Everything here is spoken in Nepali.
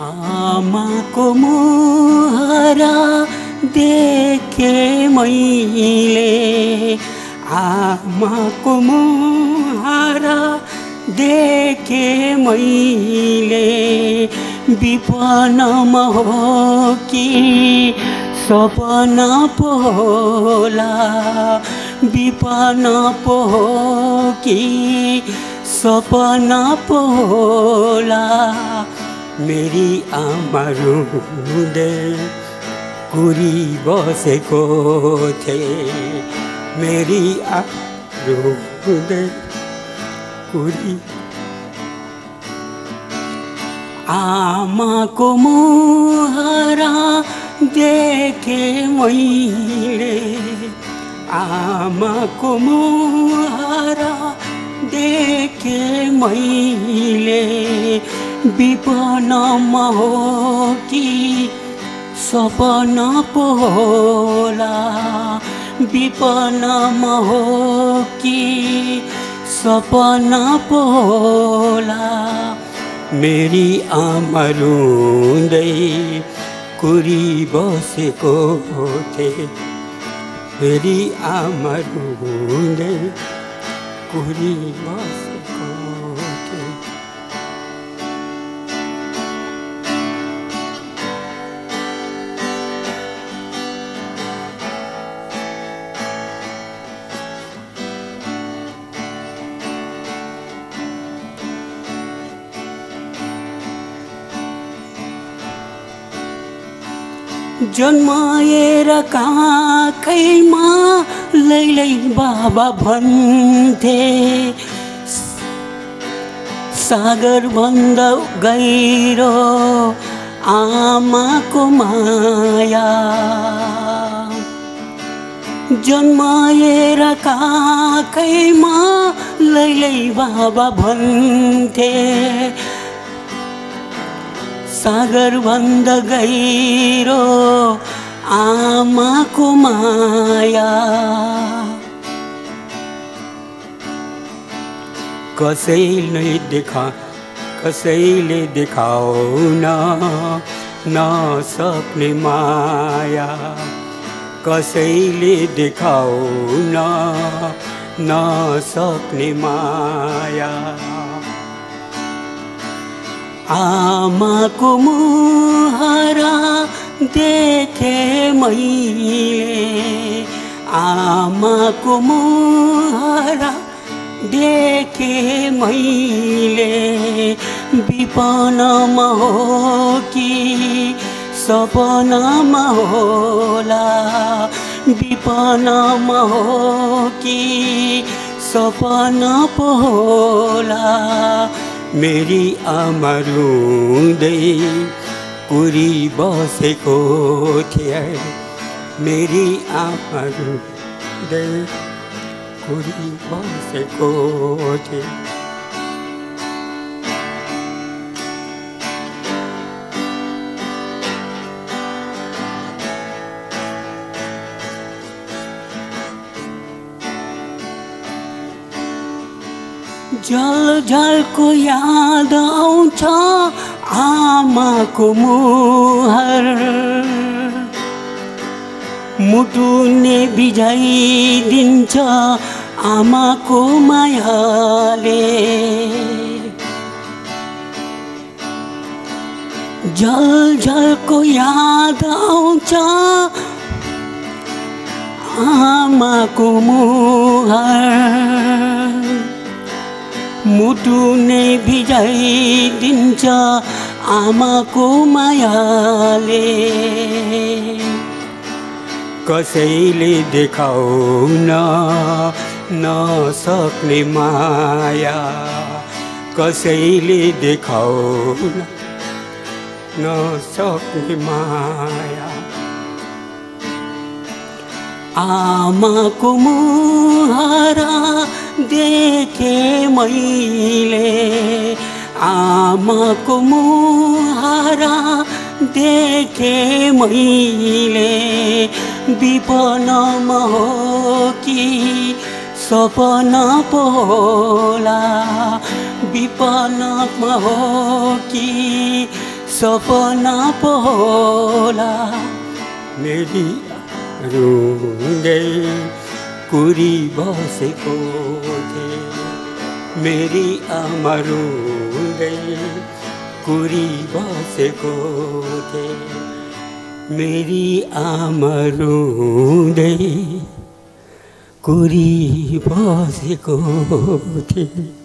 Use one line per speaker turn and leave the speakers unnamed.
आमाको मुहारा देखे मैले, आमाको मुहारा देखे मैले, विपनमा हो कि सपना पो होला, विपना पो हो कि सपना पो होला। मेरी आमा रुँदै कुरी बसेको थिए, मेरी आमा रुँदै कुरी। आमाको मुहारा देखे मैले, आमाको मुहारा देखे मैले, विपनमा हो कि सपना पो होला, विपनमा हो कि सपना पो होला। मेरी आमा रुँदै कुरी बसेको थिए, मेरी आमा रुँदै कुरी बसेको थिए। जन्माएर काखैमा लैलै बाबा भन्थे, सागर भन्दा गहिरो आमाको माया। जन्माएर काखैमा लैलै बाबा भन्थे, सागर भन्दा गहिरो आमाको माया। कसैले देखाउन नसक्ने माया, कसैले देखाउन नसक्ने माया। आमाको मुहारा देखे मैले, आमाको मुहारा देखे मैले, विपनमा हो कि सपनामा होला, विपनमा हो कि सपना पो होला। मेरी आमा रुँदै कुरी बसेको थिए, मेरी आमा रुँदै कुरी बसेको थिए। झलझलको याद आउँछ आमाको मुहार, मुटुने बिझाइदिन्छ आमाको मायाले। झलझलको याद आउँछ आमाको मुहार, मुटुने भिजाइदिन्छ आमाको मायाले। कसैले देखाउन नसक्ने माया, कसैले देखाउन नसक्ने माया। आमाको मुहारा देखे मैले, आमाको मुहारा देखे मैले, विपनमा हो कि सपना पो होला, विपनमा हो कि सपना पो होला मेरी रुँदै कुरी बसेको थिए मेरी आमा रुँदै कुरी बसेको थिए मेरी आमा रुँदै कुरी बसेको थिए।